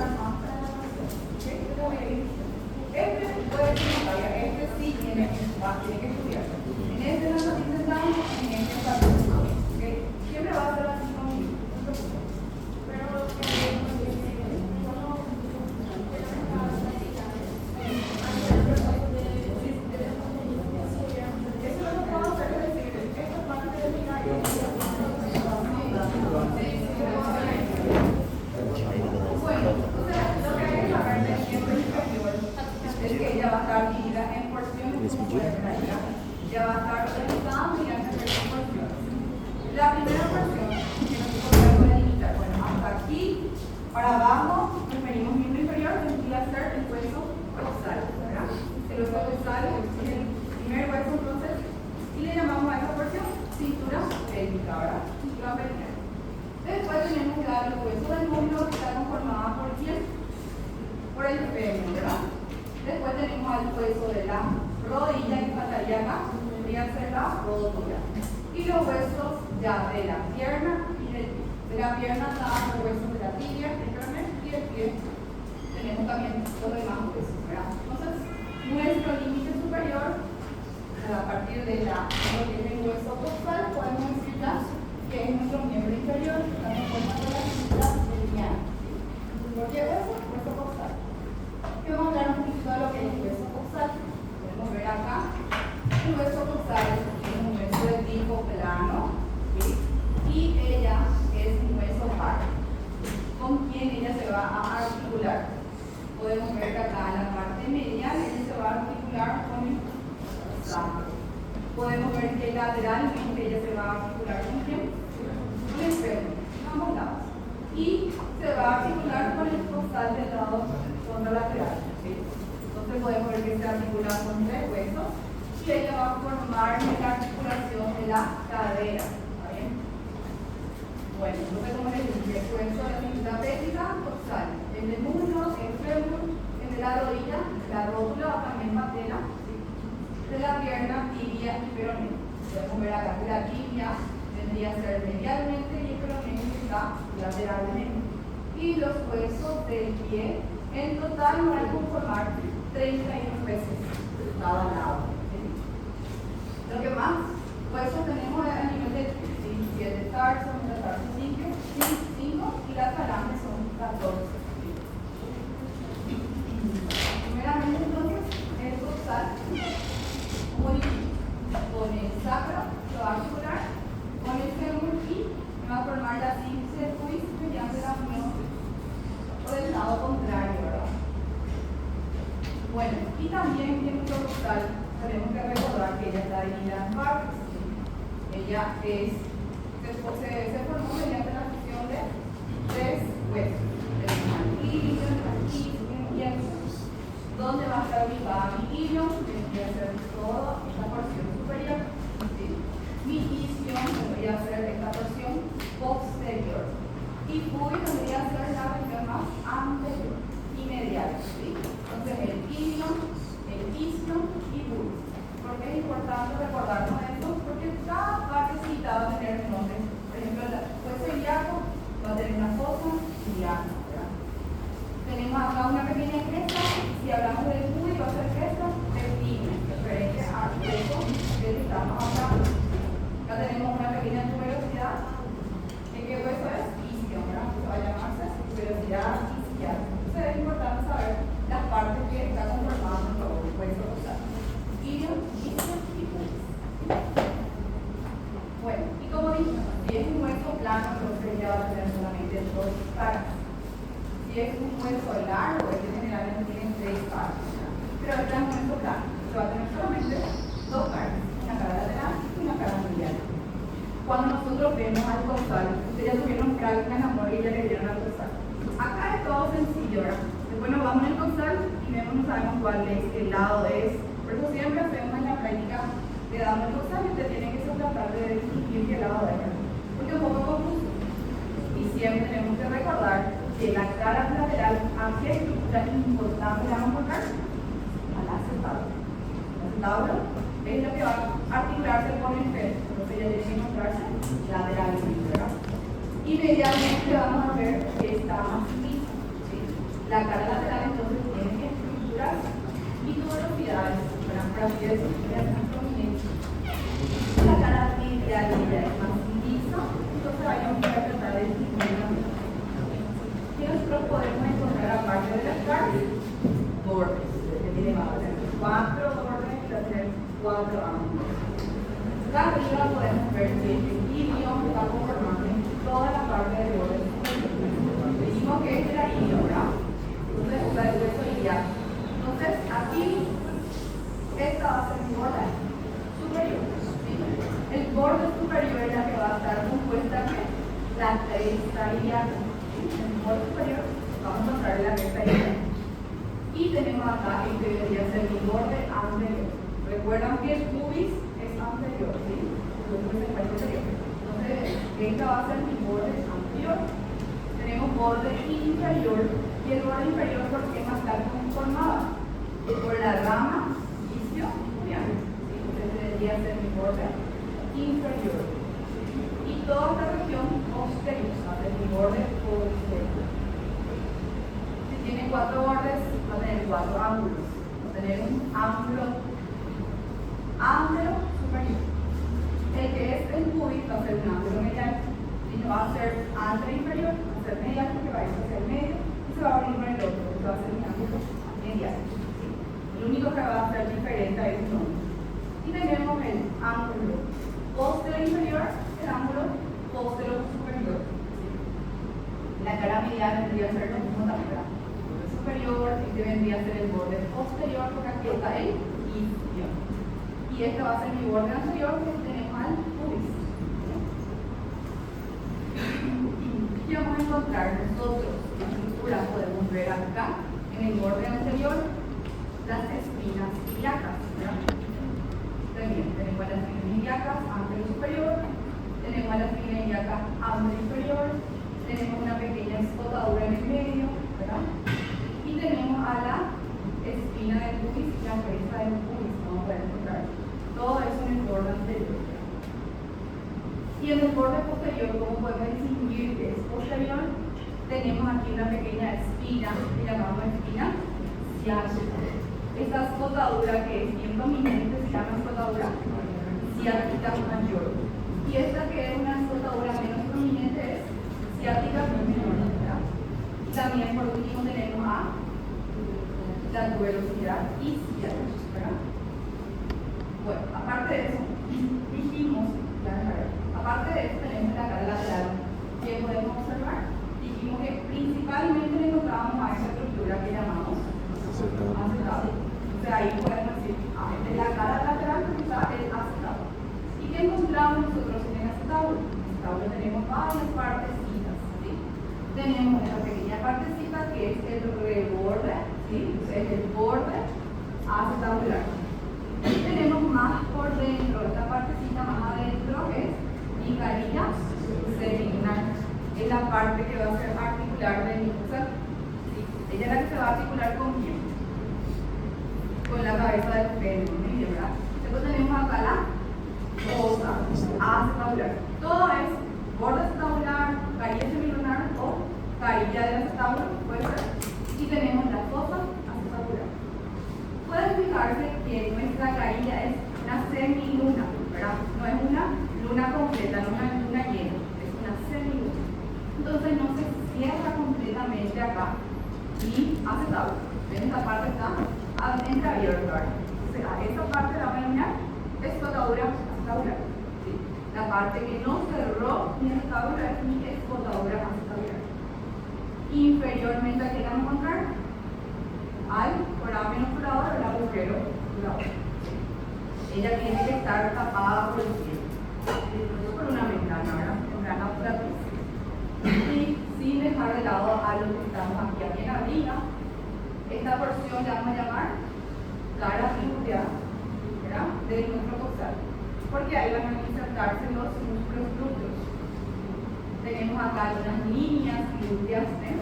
pensar más para la evaluación. ¿Ok? Yo te voy a ir. Este puede ser una tarea, este sí tiene que estudiar. En este no lo intentamos, en este está pensando. ¿Ok? Siempre va a ser así conmigo. No te preocupes. Pero ya va a estar organizada mediante porciones. La primera porción que nosotros vamos a delimitar, bueno, hasta aquí, para abajo, referimos miembro inferior, tendría que ser el hueso coxal, ¿verdad? El hueso coxal es el primer hueso, entonces, y le llamamos a esa porción cintura pélvica, ¿verdad? Cintura pélvica. Después tenemos ya el hueso del muslo, que está conformado por quién? Por el fémur, ¿verdad? Después tenemos al hueso de la rodilla, que faltaría acá, tendría que ser la rodilla. Y los huesos ya de la pierna y de la pierna están los huesos de la tibia, y el pie. Tenemos también los demás huesos, ¿verdad? Entonces, nuestro límite superior, a partir de lo que es el hueso coxal, podemos decir ya que es nuestro miembro inferior, que está formando la cintura pélvica. ¿Por qué hueso? Hueso coxal. Y vamos a hablar un poquito de lo que es el hueso coxal. Podemos ver acá, el hueso coxal es un hueso de tipo plano, ¿sí? Y ella es un hueso par, con quien ella se va a articular. Podemos ver que acá en la parte medial ella se va a articular con el sacro. Podemos ver que lateralmente ella se va a articular con quién? Con el fémur, ambos lados. Y se va a articular con el coxal del lado contralateral, ¿sí? Entonces podemos ver que se articula con tres huesos y ella va a formar la articulación de la cadera. ¿Está bien? Bueno, entonces como les dije, el hueso de la cintura pélvica, coxal, el del muslo, el fémur, el de la rodilla, la rótula o también patela, ¿sí? De la pierna, tibia y peroné. Podemos ver acá que la tibia tendría que ser medialmente y el peroné está lateralmente. Y los huesos del pie en total van a conformar 31 huesos cada lado. ¿Sí? Lo que más huesos tenemos a nivel de 7 tarsos, metatarso 5 y las falanges son 14. Primeramente entonces, el coxal muy con el sacro lo va a articular con el fémur y va a formar la sínfisis pubis mediante la unión por el lado contrario, ¿verdad? Bueno, y también en nuestro coxal tenemos que recordar que ella está dividida en partes. Ella se formó mediante la fusión de tres huesos, el manguillo, el traquismo y el mus. ¿Dónde va a estar ubicada mi ilio? Tendría que ser toda esta porción superior. ¿Sí? Mi isquio tendría que ser esta porción posterior. Y pubis tendría que ser la región más anterior y medial. ¿Sí? Entonces el ilio, el isquio y pubis. ¿Por qué es importante recordarnos esto? Porque cada partecita va a tener un nombre. Por ejemplo, el hueso ilíaco va a tener una fosa ilíaca. Tenemos acá una pequeña cresta. Si hablamos del pubis, va a ser cresta rectina, referente al hueso del que estamos hablando. Acá tenemos una pequeña tuberosidad. ¿De qué hueso es? Isquio, ¿verdad? Que va a llamarse tuberosidad isquial. Entonces es importante saber las partes que está conformando nuestro hueso coxal. Ilio, isquio y pubis. Bueno, y como dije, si es un hueso plano, entonces ya va a tener solamente dos caras. Si es un hueso largo, este generalmente tiene tres partes, ¿verdad? Pero este es un hueso plano, se va a tener solamente dos caras, una cara lateral y una cara medial. Cuando nosotros vemos al coxal, ustedes ya tuvieron práctica en amor y ya le dieron al coxal. Acá es todo sencillo, ¿verdad? Después nos vamos en el coxal y vemos, no sabemos cuál es, el lado es. Por eso siempre hacemos en la práctica, le damos el coxal y usted tiene que tratar de distinguir qué lado es, ¿verdad? Porque es un poco confuso. Y siempre tenemos que recordar que la cara lateral, ¿a qué estructura importante le vamos a colocar? Al acetábulo. El acetábulo es lo que va a articularse con el fémur, entonces ya tiene que encontrarse lateralmente, ¿verdad? Y medialmente vamos a ver que está más liso, ¿sí? podemos encontrar, aparte de las caras, bordes, que tienen ahora 4 bordes y hacer 4 ángulos. Acá arriba podemos ver que el ilio está conformando toda la parte del borde. Dijimos que este era ilio, ¿verdad? Entonces, usa el hueso iliaco. Entonces, aquí, esta va a ser mi borde superior. ¿Sí? El borde superior es la que va a estar compuesta de la cresta iliaca. En el borde superior vamos a encontrar la cresta iliaca. Y tenemos acá el que debería ser mi borde anterior. Recuerdan que el pubis es anterior, ¿sí? Entonces, esta va a ser mi borde anterior. Tenemos borde inferior. Y el borde inferior, ¿por qué va a estar conformado? Por la rama isquiotibial. ¿Sí? Entonces, debería ser mi borde inferior. Y toda esta región posterior, va a ser mi borde posterior. Si tiene 4 bordes, va a tener 4 ángulos. Va a tener un ángulo superior. El que es el pubis va a ser un ángulo medial. Y no va a ser anterior inferior, va a ser medial porque va a ir hacia el medio y se va a abrir con el otro, porque va a ser un ángulo medial. ¿Sí? Lo único que va a ser diferente a esto. Y tenemos el ángulo posterior inferior, el ángulo posterior superior. ¿Sí? La cara medial vendría a ser lo mismo también, ¿verdad? Superior, este vendría a ser el borde posterior, porque aquí está el isquio. Y este va a ser mi borde anterior, que tenemos al pubis. ¿Qué vamos a encontrar nosotros? En la estructura podemos ver acá, en el borde anterior, las espinas ilíacas. También tenemos las espinas ilíacas anterior superior, tenemos las espinas ilíacas anterior inferior, tenemos una pequeña escotadura en el medio, ¿verdad? Y tenemos a la espina del pubis y la cresta del pubis, vamos a poder encontrar todo eso en el borde anterior. Y en el borde posterior, como podemos distinguir que es posterior, tenemos aquí una pequeña espina que llamamos espina ciática. Esta escotadura que es bien prominente se llama escotadura ciática mayor. Y esta que es una escotadura menos prominente es ciática menor. Y también por último tenemos a la tuberosidad isquiática. Bueno, aparte de eso, dijimos, aparte de eso tenemos la cara lateral que podemos observar. Dijimos que principalmente le encontrábamos a esa estructura que llamamos acetado. O sea, ahí podemos decir, en la cara lateral está el acetado. ¿Y qué encontramos nosotros en el acetado? En el acetado tenemos varias partecitas, ¿sí? Tenemos esta pequeña partecita que es el reborde, ¿sí? O sea, es el borde acetabular. Y tenemos más por dentro, esta partecita más adentro es mi carilla cerebral. Es la parte que va a ser articular de mi cosa. ¿Sí? Ella es la que se va a articular con quién? Con la cabeza del fémur, ¿verdad? Después tenemos acá la fosa acetabular. Todo es borde acetabular, carilla cerebral o carilla del acetábulo, puede ser. Y tenemos la fosa acetabular. Pueden fijarse que nuestra carilla es una semiluna, ¿verdad? No es una luna completa, no es una luna llena, es una semiluna. Entonces no se cierra completamente acá y acetado. ¿Ven? Esta parte está entreabierta, ¿verdad? O sea, esta parte la van a mirar escotadura acetabular. ¿Sí? La parte que no cerró mi acetadura es mi escotadura acetabular. Inferiormente, ¿qué vamos a encontrar? Al foramen obturador o el agujero obturador. Ella tiene que estar tapada por el cielo, por una ventana, ¿verdad? Ventana obturatriz. Y sin dejar de lado a lo que estamos aquí en arriba, esta porción la vamos a llamar cara glútea, ¿verdad? De nuestro costal, porque ahí van a insertarse los músculos glúteos. Tenemos acá unas líneas glúteas, ¿eh?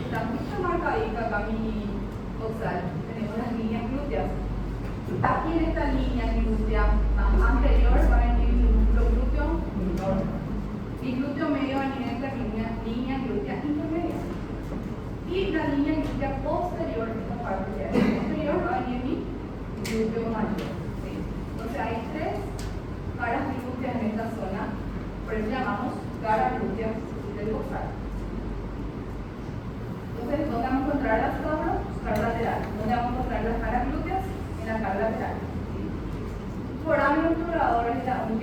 Está mucho marcadita acá mi costal. Tenemos las líneas glúteas. Aquí en esta línea glútea anterior va a venir mi músculo glúteo menor. Mi glúteo medio va a venir en esta línea glútea intermedia. Y la línea glútea posterior, esta parte que es posterior, va a venir mi glúteo mayor. ¿Sí? Entonces hay 3 caras glúteas en esta zona, por eso llamamos cara glútea del costal.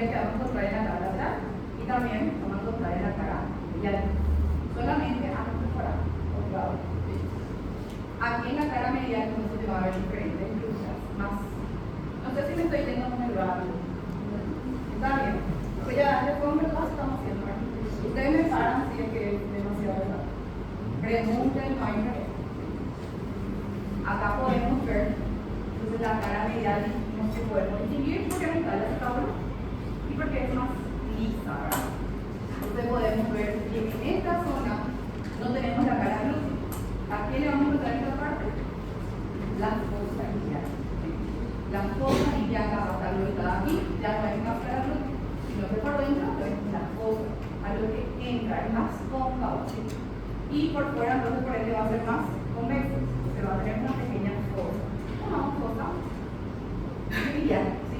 que vamos a encontrar en la cara lateral y también vamos a encontrar en la cara medial. Solamente antes de fuera, por lado. Aquí en la cara medial entonces va a haber diferentes luchas más. No sé si me estoy yendo muy rápido. ¿Está bien? Pues ya después me lo estamos haciendo. Ustedes me paran si es que es demasiado rápido. Pregunten, no hay problema. Acá podemos ver entonces la cara medial no se puede distinguir porque no está la tabla y porque es más lisa, ¿verdad? Entonces podemos ver que en esta zona no tenemos la cara glútea. ¿A quién le vamos a encontrar esta parte? La fosa ilíaca. La fosa ilíaca va a estar ubicada aquí, ya no es más cara glútea, sino que por dentro es la fosa, a lo que entra, es más cóncavo, ¿sí? Y por fuera entonces por ende va a ser más convexo, se va a tener una pequeña fosa. Una fosa ilíaca, ¿sí?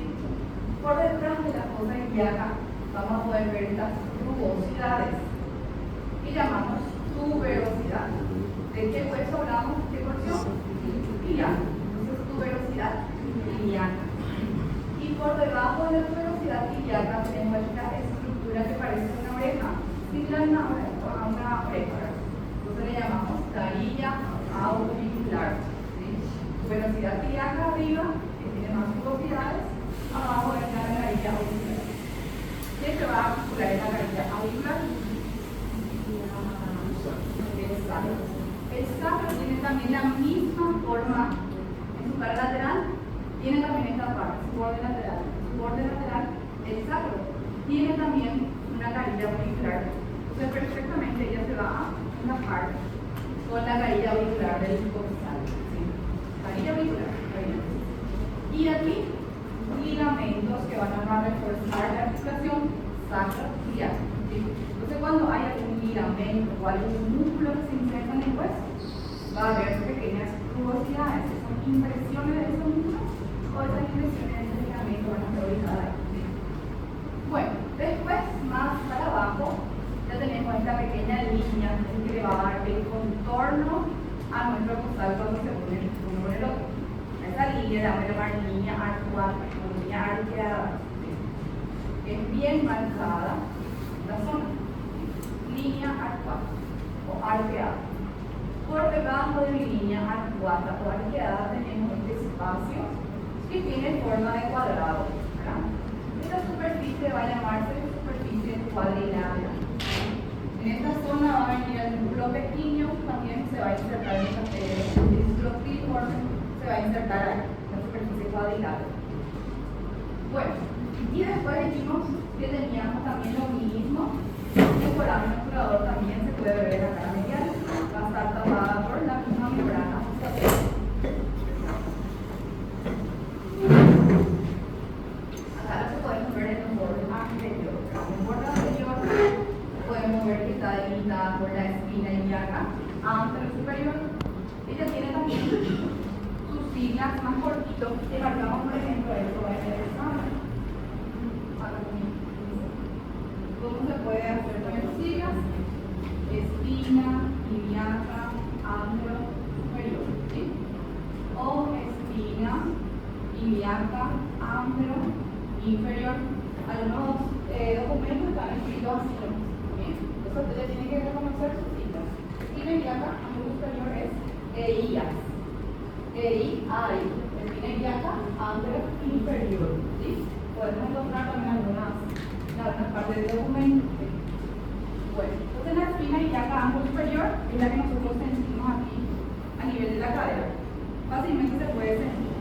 Por detrás de la fosa ilíaca vamos a poder ver estas rugosidades que llamamos tuberosidad. ¿De qué hueso hablamos? ¿Qué porción? Ilíaca. Entonces tuberosidad ilíaca. Y por debajo de la tuberosidad ilíaca tenemos esta estructura que parece una oreja, similar a una oreja. Entonces le llamamos carilla auricular. ¿Sí? Tuberosidad ilíaca arriba, que tiene más rugosidades, abajo está la carilla auricular. ¿Qué se va a articular en la carilla auricular? El sacro tiene también la misma forma en su cara lateral, tiene también esta parte, su borde lateral, el sacro tiene también una carilla auricular. Entonces perfectamente ella se va a encajar con la carilla auricular del costal. ¿Sí? Carilla auricular. Y aquí ligamentos que van a reforzar la articulación sacroiliaca. ¿Sí? Entonces cuando hay algún ligamento o algún músculo que se inserta en el hueso, va a haber pequeñas rugosidades, que son impresiones de ese músculo o esas impresiones de ese ligamento van a estar ubicadas ahí. Bueno, después más para abajo ya tenemos esta pequeña línea que le va a dar el contorno a nuestro costal cuando se pone uno con el otro. Esa línea la vamos a llamar línea arcuada o línea arqueada. Es bien marcada la zona. Línea arcuada o arqueada. Por debajo de mi línea arcuada o arqueada tenemos este espacio que tiene forma de cuadrado, ¿verdad? Esta superficie va a llamarse superficie cuadrilátera. En esta zona va a venir el músculo pequeño, también se va a insertar en el músculo triforme, se va a insertar ahí, en la superficie cuadrilátera. Bueno, y después dijimos que teníamos también lo mismo. El foramen obturador también se puede ver en la cara medial, va a estar tapada por la misma membrana. Acá lo que podemos ver es el borde anterior. En el borde anterior podemos ver que está delimitada por la espina ilíaca anterior superior. Ella tiene también sus siglas más cortitos que marcamos, por ejemplo, esto va a ser el examen. ¿Cómo se puede hacer con las siglas? Espina ilíaca anterior superior, ¿sí? O espina ilíaca anterior inferior. Algunos documentos están escritos así, ¿sí? Eso ustedes tienen que reconocer sus siglas. Espina ilíaca anterior superior es EIAS. EIAI. Espina ilíaca anterior inferior, ¿sí? Podemos encontrar también algunas partes del documento. Bueno, entonces la espina ilíaca anterior superior es la que nosotros sentimos aquí a nivel de la cadera. Fácilmente se puede sentir.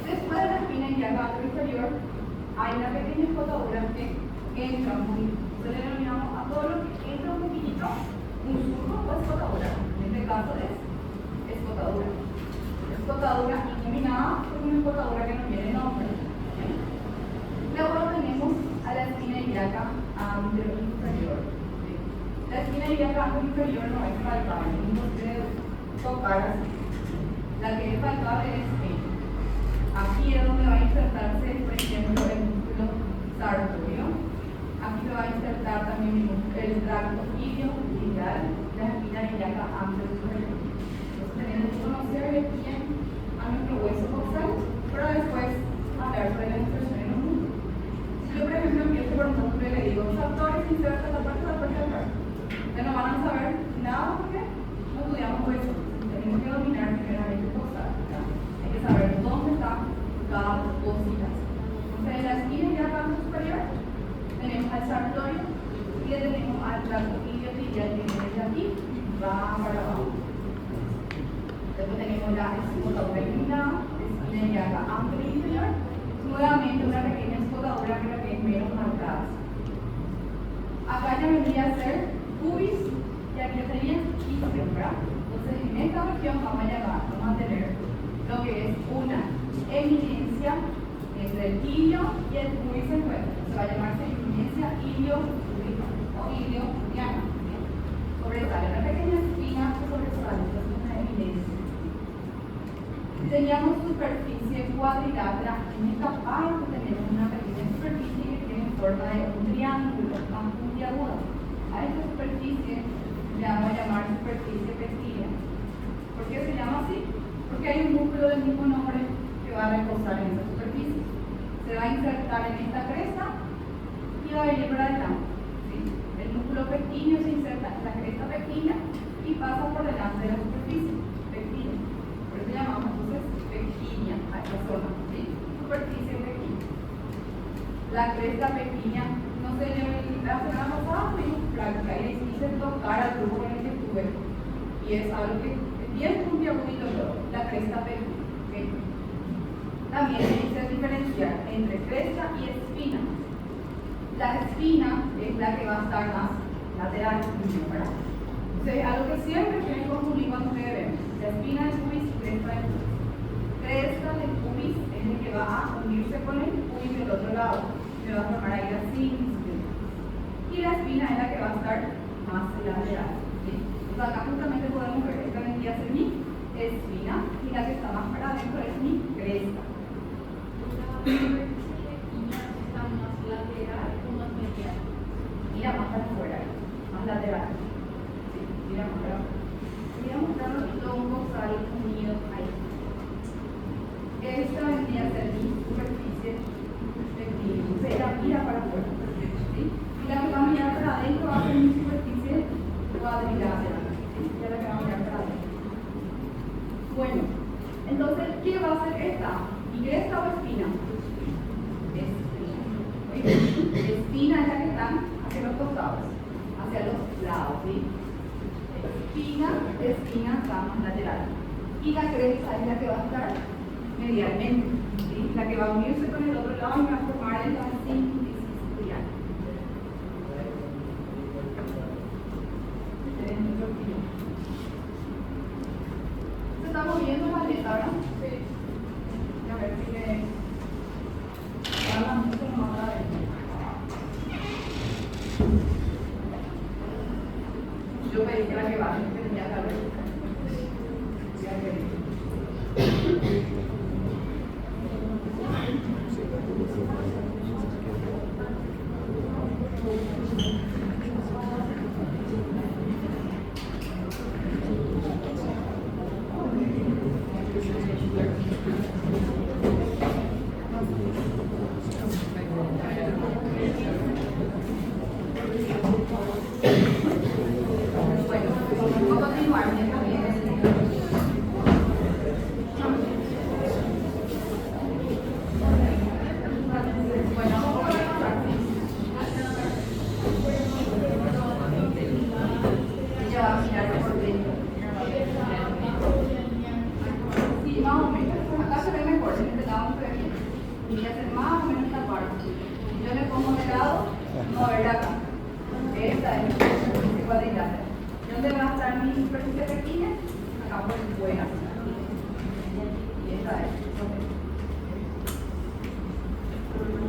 Después de la espina ilíaca anterior superior hay una pequeña escotadura que entra muy. Entonces le denominamos a todo lo que entra un poquitito un surco o escotadura. En este caso es escotadura. Escotadura innominada es una escotadura que no tiene nombre. Luego tenemos a la espina ilíaca anterior inferior. La espina ilíaca anterior inferior no es palpable, no se puede tocar así. La que es palpable es esta. Aquí es donde va a insertarse, por ejemplo, el músculo sartorio. Aquí se va a insertar también el tracto ilioiliacal, la espina ilíaca anterior superior. Entonces tenemos que conocer bien a nuestro hueso coxal, pero después hablar sobre la inserción en un músculo. va para abajo. Después tenemos la escotadura inclinada, espina ilíaca amplia inferior. Nuevamente una pequeña escotadura, pero que es menos marcada. Acá ya vendría a ser pubis y aquí sería isquion, ¿verdad? Entonces en esta región vamos a tener lo que es una eminencia entre el ilio y el pubis se encuentra. Se va a llamarse eminencia ilio-púbica o ilio-pubiana. Sobresale una pequeña espina que sobresale, es una eminencia. Teníamos superficie cuadrilátera. En esta parte tenemos una pequeña superficie que tiene forma de un triángulo más puntiagudo. A esta superficie le vamos a llamar superficie pectina. ¿Por qué se llama así? Porque hay un músculo del mismo nombre que va a reposar en esa superficie. Se va a insertar en esta cresta y va a venir para adelante. ¿Sí? El músculo pectíneo se inserta en la cresta pectina y pasa por delante de la superficie pectina. Por eso llamamos entonces pectinia a esta zona. ¿Sí? Superficie pectina. La cresta pectina no se le hace nada pasada, tuvimos práctica y les hice tocar al grupo con el que estuve. Y es algo que es bien puntiagudito todo, la cresta pectina. ¿Okay? También se dice diferenciar entre cresta y espina. La espina es la que va a estar más lateral, ¿verdad? Entonces, algo que siempre quieren confundir cuando ustedes ven la espina del pubis y cresta del pubis. Cresta del pubis es el que va a unirse con el pubis del otro lado, se va a formar ahí la sífilis. Y la espina es la que va a estar más lateral. ¿Sí? Entonces, acá justamente podemos ver, esta vendría a ser mi espina y la que está más para adentro es mi cresta. Mira más para afuera, más lateral. Sí, mira más para afuera. Voy a mostrar los troncos ahí unidos ahí. Esta vendría a ser mi superficie pectina. Mira para afuera. ¿Sí? Y la que va a mirar para adentro va a ser mi superficie cuadrilátera. ¿Sí? Y la que va a mirar para adentro. Bueno, entonces, ¿qué va a ser esta? ¿Y cresta o espina? Espina es la que está hacia los costados, hacia los lados, ¿sí? Espina está más lateral. Y la cresta es la que va a estar medialmente, ¿sí? La que va a unirse con el otro lado y va a formar el sífilis isquial. Se está moviendo la aleta, ¿verdad? Sí. A ver si le habla mucho más a ver. Yo pedí que la que baje, que tenía que haber. Ya pedí.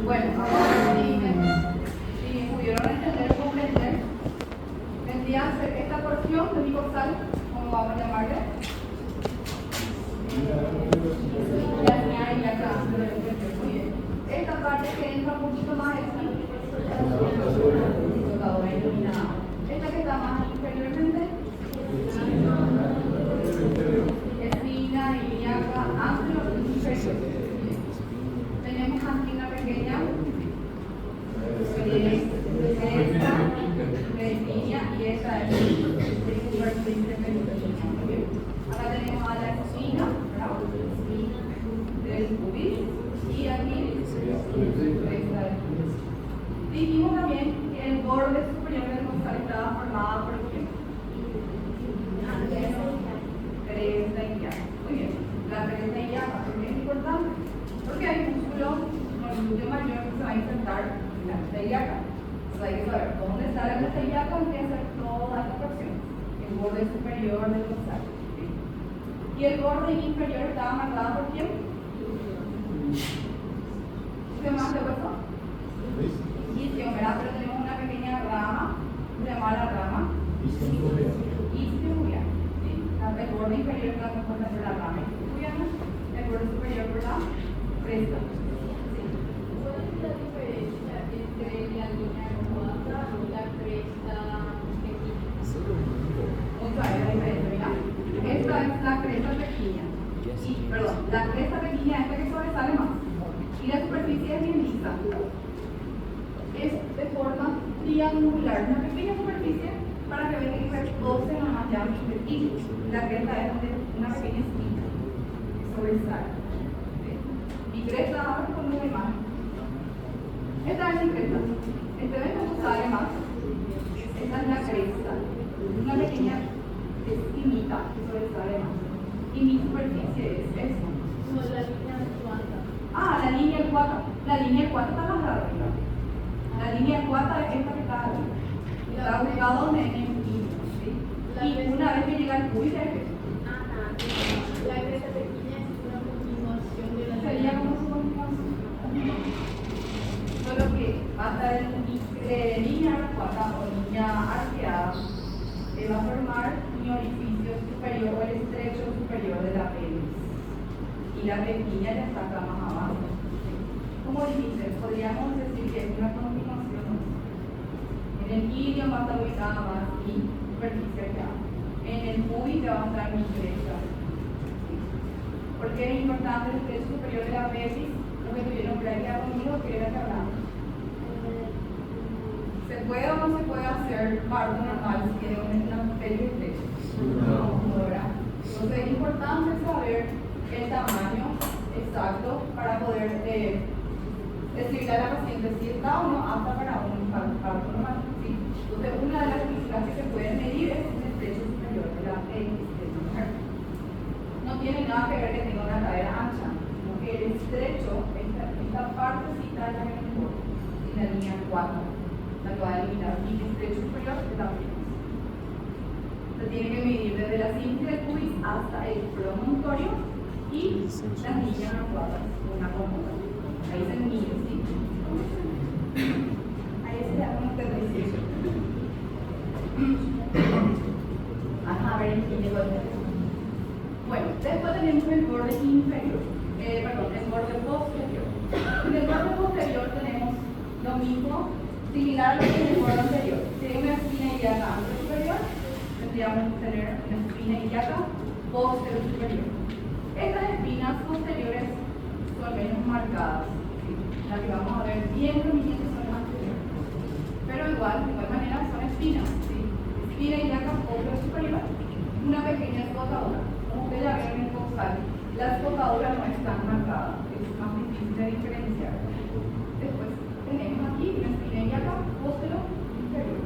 Bueno, ahora si pudieron entender o comprender, vendría a ser esta porción de mi costal, como vamos a llamarle. Esta parte que entra un poquito más es esta que está más inferiormente, espina ilíaca amplia inferior. Tenemos aquí una pequeña cresta, pectina y esta es superficie pectina. Acá tenemos a la espina, del pubis y aquí cresta. Dijimos también que el borde superior del costal estaba formado por superior del dorsal. ¿Sí? Y el borde inferior estaba marcado por quién? ¿Qué más de hueso? Isquio, ¿verdad? Pero tenemos una pequeña rama, se llama la rama isquiojuliana. ¿Sí? El borde inferior está compuesto por la rama isquiojuliana, el borde superior por la cresta. ¿Sí? ¿Cuál es la diferencia entre la línea acuata y la cresta pequeña? Muy clara la diferencia, mira. Esta es la cresta pequeña. Perdón, la cresta pequeña es la que sobresale más. Y la superficie es bien lisa. Es de forma triangular, una pequeña superficie para que vean que repose nomás ya y la cresta es una pequeña esquina que sobresale. ¿Sí? Mi cresta ahora con una imagen. Esta es mi cresta. Este ven cómo sale más. Esta es la cresta. Una pequeña esquinita que sobresale más. Y mi superficie es esta. Como la línea acuata. Ah, la línea acuata. La línea acuata está más arriba. La línea acuata es esta que está aquí. Está ubicado donde en el ¿sí? Y una vez que llega el cuy, es esto. Ajá. La cresta pequeña es una continuación de la Sería como su continuación. Solo que hasta el línea acuata o línea arqueada va a formar mi orificio superior o el estrecho superior de la pelvis. Y la pequeña ya está acá más abajo. Como dijiste, podríamos decir que es una continuación. En el ilion va a estar ubicada más mi superficie acá. En el pubis ya va a estar mi cresta. ¿Por qué es importante el estrecho superior de la pelvis? Lo que tuvieron por ahí conmigo, que era que hablamos. ¿Se puede o no se puede hacer parto normal si tiene una pelvis estrecha? No, ¿verdad? Entonces es importante saber el tamaño exacto para poder decirle a la paciente si está o no apta para un parto normal. ¿Sí? Entonces una de las cifras que se pueden medir es el estrecho superior de la pelvis de la mujer. No tiene nada que ver que tenga una cadera ancha, sino que el estrecho, esta partecita es la que me importa, en la línea 4, la que va a eliminar, y el estrecho superior es la pelvis. Se tiene que medir desde la cinta del pubis hasta el promontorio y las líneas acuadas, una cómoda. Ahí se mide, ¿sí? Ahí se da una perdición. Ajá, a ver el fin de cuenta. Bueno, después tenemos el borde inferior, el borde posterior. En el borde posterior tenemos lo mismo, similar a lo que en el borde anterior. Tiene una espina ilíaca superior, tendríamos que tener una espina ilíaca posterior superior. Estas espinas posteriores son menos marcadas, ¿sí? Las que vamos a ver bien prominentes son las anteriores. Pero igual, de igual manera, son espinas, ¿sí? Espina ilíaca posterior superior, una pequeña escotadura. Como ustedes ya ven en el costal, la escotadura no es tan marcada, es más difícil de diferenciar. Después tenemos aquí una espina ilíaca posterior inferior.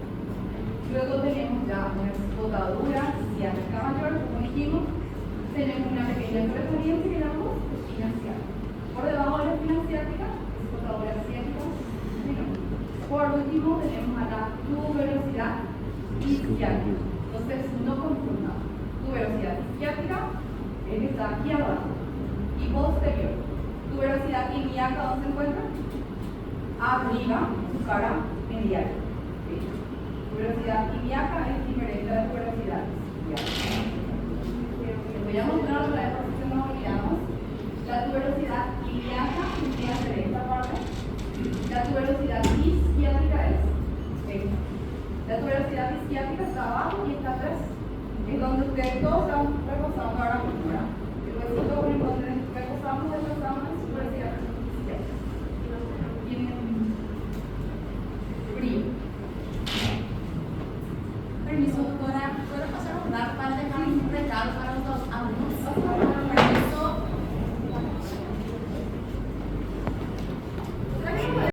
Luego tenemos ya una escotadura ciática mayor, como dijimos. Tenemos una pequeña sobresaliente que llamamos espina ciática. Por debajo de la espina ciática, escotadura ciática menor. Por último, tenemos a la tuberosidad isquiática. Entonces, no confundamos. Tuberosidad isquiática es que está aquí abajo. Y posterior. Tuberosidad ilíaca, ¿dónde se encuentra? Arriba, su cara medial. ¿Sí? Tuberosidad ilíaca es diferente a la tuberosidad isquiática. Voy a mostrar otra vez por si no olvidamos. La tuberosidad ilíaca tendría que ser esta parte. La tuberosidad isquiática es esta. La tuberosidad isquiática está abajo y está atrás. Es donde ustedes todos están reposando ahora mismo, ¿verdad? El huesito con el donde reposamos es la tuberosidad isquiática. Tiene frío. Permiso, doctora, ¿puedo pasar un par de dejar un recado para los